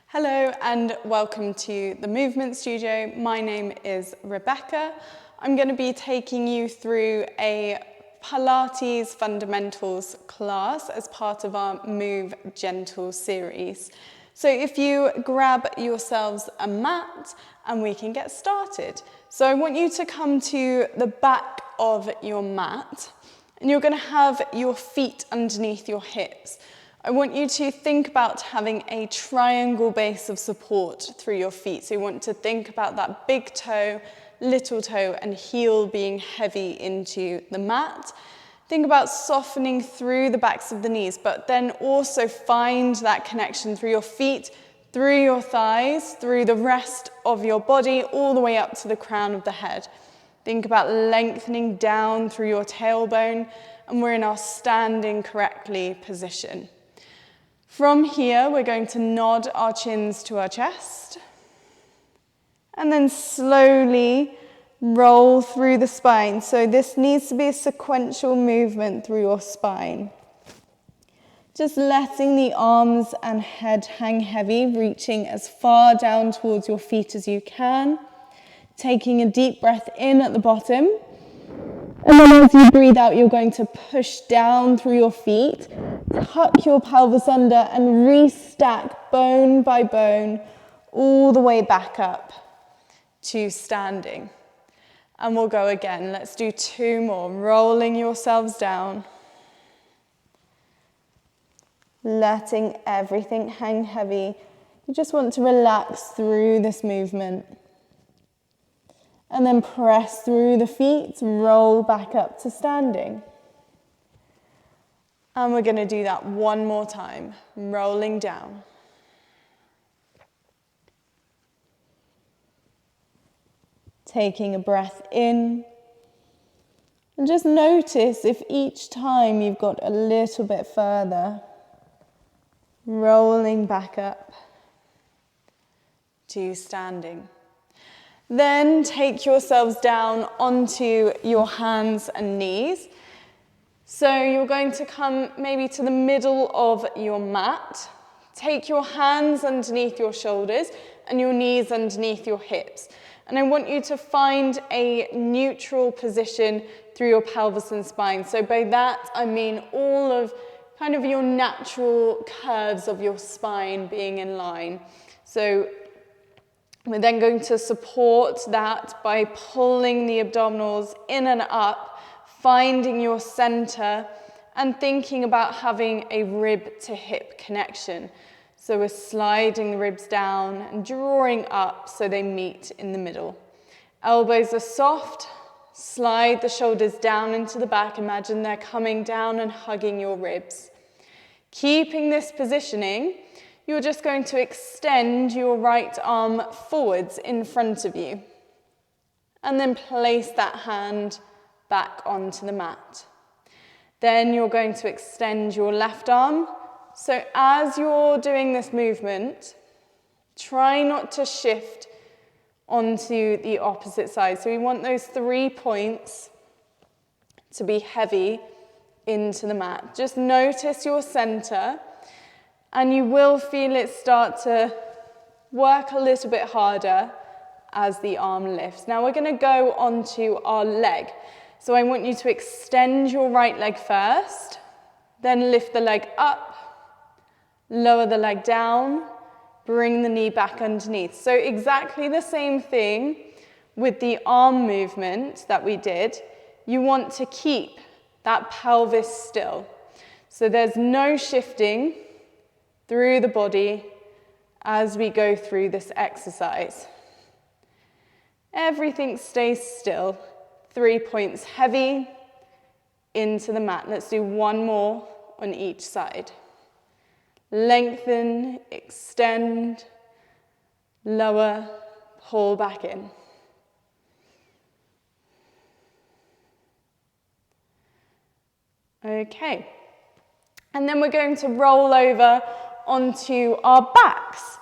Hello and welcome to the Movement Studio. My name is Rebecca. I'm going to be taking you through a Pilates fundamentals class as part of our Move Gentle series. So if you grab yourselves a mat and we can get started. So I want you to come to the back of your mat and you're going to have your feet underneath your hips. I want you to think about having a triangle base of support through your feet. So you want to think about that big toe, little toe, and heel being heavy into the mat. Think about softening through the backs of the knees, but then also find that connection through your feet, through your thighs, through the rest of your body, all the way up to the crown of the head. Think about lengthening down through your tailbone, and we're in our standing correctly position. From here, we're going to nod our chins to our chest and then slowly roll through the spine. So this needs to be a sequential movement through your spine. Just letting the arms and head hang heavy, reaching as far down towards your feet as you can. Taking a deep breath in at the bottom. And then as you breathe out, you're going to push down through your feet, tuck your pelvis under and restack bone by bone all the way back up to standing. And we'll go again. Let's do 2 more. Rolling yourselves down. Letting everything hang heavy. You just want to relax through this movement. And then press through the feet, roll back up to standing. And we're going to do that one more time, rolling down. Taking a breath in. And just notice if each time you've got a little bit further, rolling back up to standing. Then take yourselves down onto your hands and knees. So you're going to come maybe to the middle of your mat. Take your hands underneath your shoulders and your knees underneath your hips. And I want you to find a neutral position through your pelvis and spine. So by that, I mean all of kind of your natural curves of your spine being in line. So we're then going to support that by pulling the abdominals in and up, finding your center, and thinking about having a rib to hip connection. So we're sliding the ribs down and drawing up so they meet in the middle. Elbows are soft. Slide the shoulders down into the back. Imagine they're coming down and hugging your ribs. Keeping this positioning, you're just going to extend your right arm forwards in front of you. And then place that hand back onto the mat. Then you're going to extend your left arm. So as you're doing this movement, try not to shift onto the opposite side. So we want those 3 points to be heavy into the mat. Just notice your center. And you will feel it start to work a little bit harder as the arm lifts. Now we're going to go onto our leg. So I want you to extend your right leg first, then lift the leg up, lower the leg down, bring the knee back underneath. So exactly the same thing with the arm movement that we did. You want to keep that pelvis still. So there's no shifting through the body as we go through this exercise. Everything stays still. 3 points heavy into the mat. Let's do 1 more on each side. Lengthen, extend, lower, pull back in. Okay. And then we're going to roll over onto our backs.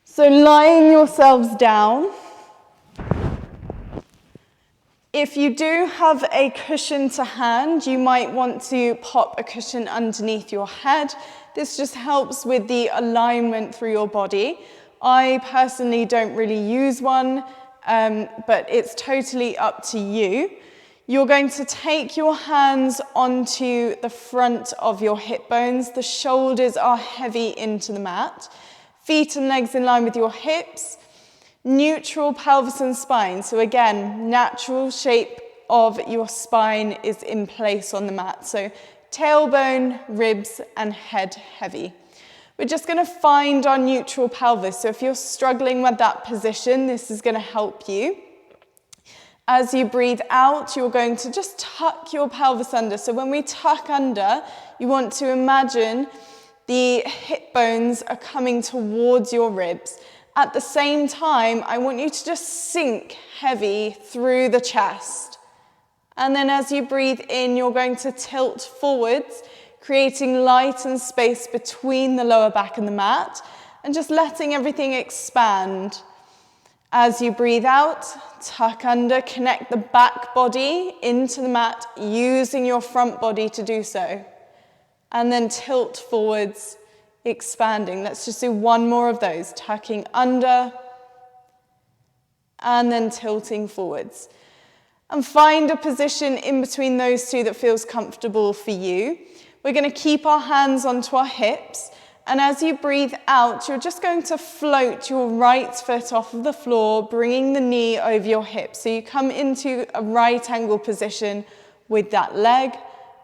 So lying yourselves down, If you do have a cushion to hand, you might want to pop a cushion underneath your head. This just helps with the alignment through your body. I personally don't really use one, but it's totally up to you. You're going to take your hands onto the front of your hip bones. The shoulders are heavy into the mat. Feet and legs in line with your hips. Neutral pelvis and spine. So again, natural shape of your spine is in place on the mat. So tailbone, ribs, and head heavy. We're just going to find our neutral pelvis. So if you're struggling with that position, this is going to help you. As you breathe out, you're going to just tuck your pelvis under. So when we tuck under, you want to imagine the hip bones are coming towards your ribs. At the same time, I want you to just sink heavy through the chest. And then as you breathe in, you're going to tilt forwards, creating light and space between the lower back and the mat, and just letting everything expand. As you breathe out, tuck under, connect the back body into the mat, using your front body to do so. And then tilt forwards, expanding. Let's just do one more of those. Tucking under, and then tilting forwards. And find a position in between those two that feels comfortable for you. We're going to keep our hands onto our hips. And as you breathe out, you're just going to float your right foot off of the floor, bringing the knee over your hip. So you come into a right angle position with that leg,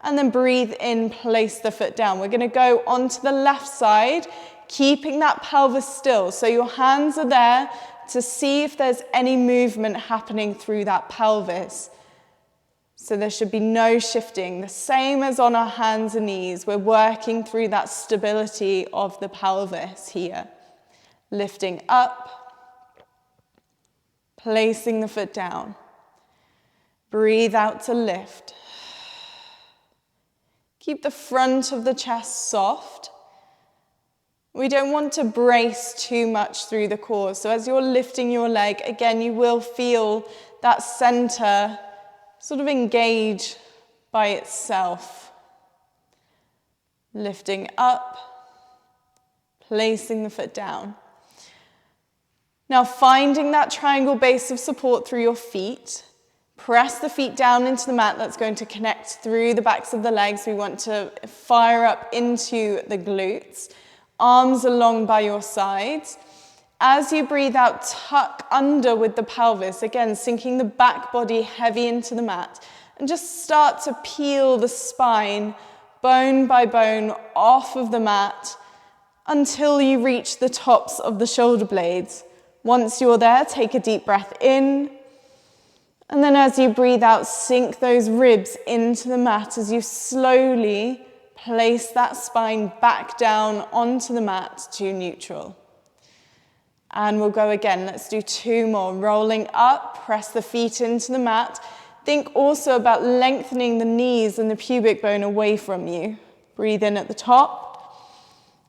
and then breathe in, place the foot down. We're going to go onto the left side, keeping that pelvis still. So your hands are there to see if there's any movement happening through that pelvis. So there should be no shifting. The same as on our hands and knees, we're working through that stability of the pelvis here. Lifting up, placing the foot down. Breathe out to lift. Keep the front of the chest soft. We don't want to brace too much through the core. So as you're lifting your leg, again, you will feel that center sort of engage by itself. Lifting up, placing the foot down. Now finding that triangle base of support through your feet. Press the feet down into the mat. That's going to connect through the backs of the legs. We want to fire up into the glutes. Arms along by your sides. As you breathe out, tuck under with the pelvis. Again, sinking the back body heavy into the mat. And just start to peel the spine, bone by bone, off of the mat until you reach the tops of the shoulder blades. Once you're there, take a deep breath in. And then as you breathe out, sink those ribs into the mat as you slowly place that spine back down onto the mat to neutral. And we'll go again. Let's do two more. Rolling up, press the feet into the mat. Think also about lengthening the knees and the pubic bone away from you. Breathe in at the top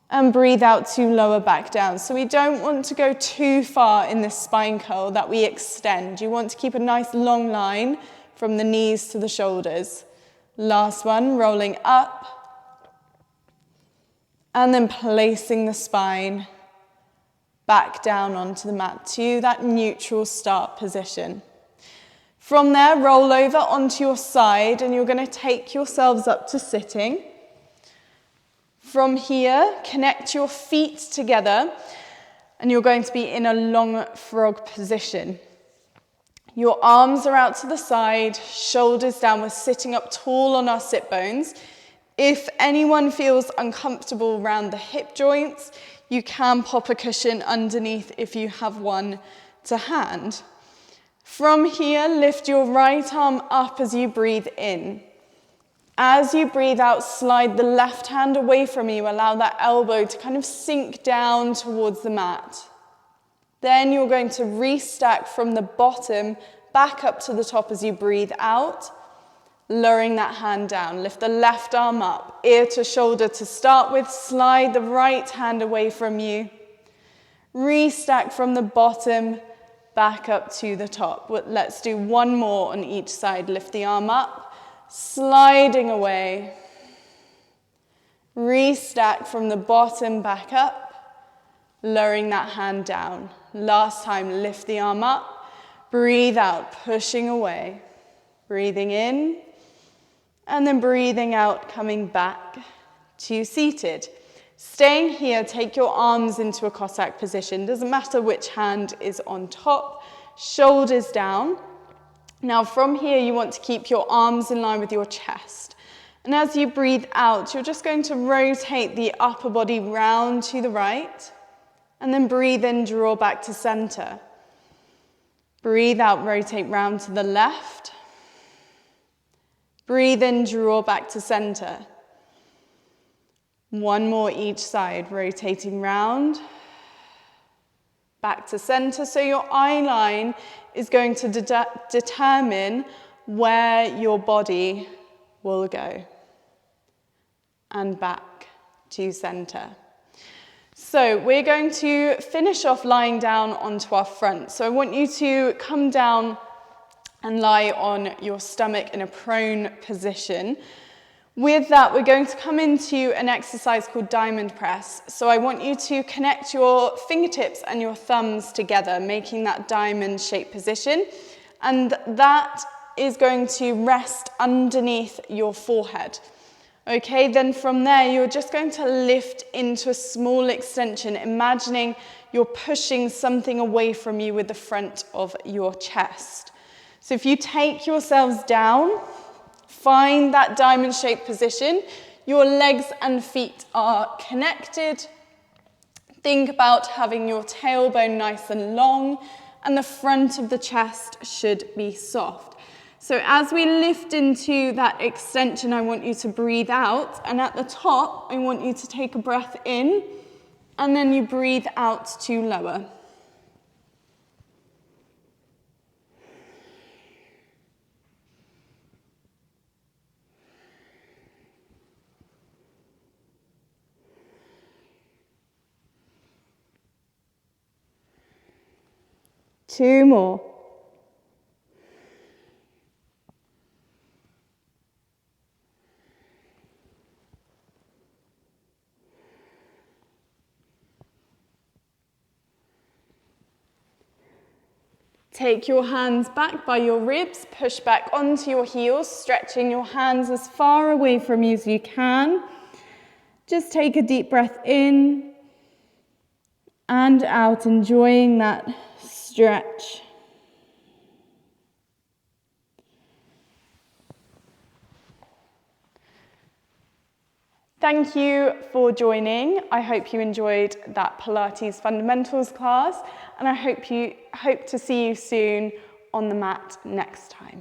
and breathe out to lower back down. So we don't want to go too far in this spine curl that we extend. You want to keep a nice long line from the knees to the shoulders. Last one, rolling up and then placing the spine back down onto the mat to that neutral start position. From there, roll over onto your side and you're going to take yourselves up to sitting. From here, connect your feet together and you're going to be in a long frog position. Your arms are out to the side, shoulders down. We're sitting up tall on our sit bones. If anyone feels uncomfortable around the hip joints, you can pop a cushion underneath if you have one to hand. From here, lift your right arm up as you breathe in. As you breathe out, slide the left hand away from you. Allow that elbow to kind of sink down towards the mat. Then you're going to restack from the bottom back up to the top as you breathe out, lowering that hand down. Lift the left arm up, ear to shoulder to start with. Slide the right hand away from you. Restack from the bottom back up to the top. Let's do one more on each side. Lift the arm up, sliding away. Restack from the bottom back up, lowering that hand down. Last time, lift the arm up, breathe out, pushing away. Breathing in, and then breathing out, coming back to seated. Staying here, take your arms into a Cossack position. Doesn't matter which hand is on top, shoulders down. Now from here, you want to keep your arms in line with your chest. And as you breathe out, you're just going to rotate the upper body round to the right, and then breathe in, draw back to center. Breathe out, rotate round to the left. Breathe in, draw back to center. One more each side, rotating round, back to center. So your eye line is going to determine where your body will go. And back to center. So we're going to finish off lying down onto our front. So I want you to come down and lie on your stomach in a prone position. With that, we're going to come into an exercise called diamond press. So I want you to connect your fingertips and your thumbs together, making that diamond shaped position. And that is going to rest underneath your forehead. Okay, then from there, you're just going to lift into a small extension, imagining you're pushing something away from you with the front of your chest. So if you take yourselves down, find that diamond-shaped position. Your legs and feet are connected. Think about having your tailbone nice and long, and the front of the chest should be soft. So as we lift into that extension, I want you to breathe out, and at the top, I want you to take a breath in, and then you breathe out to lower. Two more. Take your hands back by your ribs, push back onto your heels, stretching your hands as far away from you as you can. Just take a deep breath in and out, enjoying that stretch. Thank you for joining. I hope you enjoyed that Pilates fundamentals class, and I hope to see you soon on the mat next time.